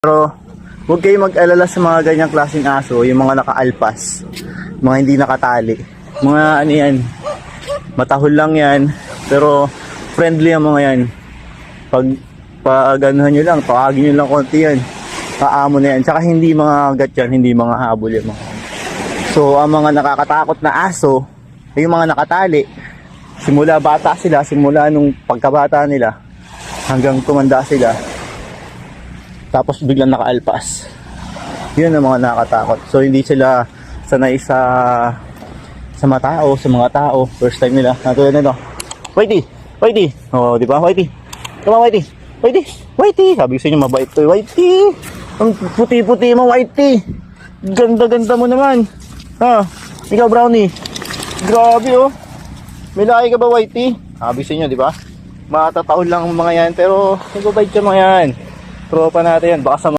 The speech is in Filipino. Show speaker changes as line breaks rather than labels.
Pero huwag kayo mag-alala sa mga ganyang klaseng aso, yung mga nakaalpas, mga hindi nakatali. Mga ano yan, matahol lang yan, pero friendly ang mga yan. Pag anuhan nyo lang, pawagin nyo lang konti yan, paamo na yan. Tsaka hindi mga agat yan, hindi mga habol yan. So ang mga nakakatakot na aso, ay yung mga nakatali. Simula bata sila, simula nung pagkabata nila, hanggang tumanda sila. Tapos biglang nakaalpas. Yun ang mga nakakatakot. So hindi sila sanay sa mga tao, sa mga tao. First time nila. Natulad nito. Whitey! Whitey! Oh, di ba? Whitey! Come on, Whitey! Whitey! Whitey! Sabi ko sa inyo, mabait to. Whitey! Ang puti-puti mo, Whitey! Ganda-ganda mo naman. Ha? Ikaw, Brownie. Grabe, oh. May laki ka ba, Whitey? Sabi sa inyo, di ba? Matataon lang ang mga yan. Pero nagbabait ka mga yan. Tropa natin yan. Baka sa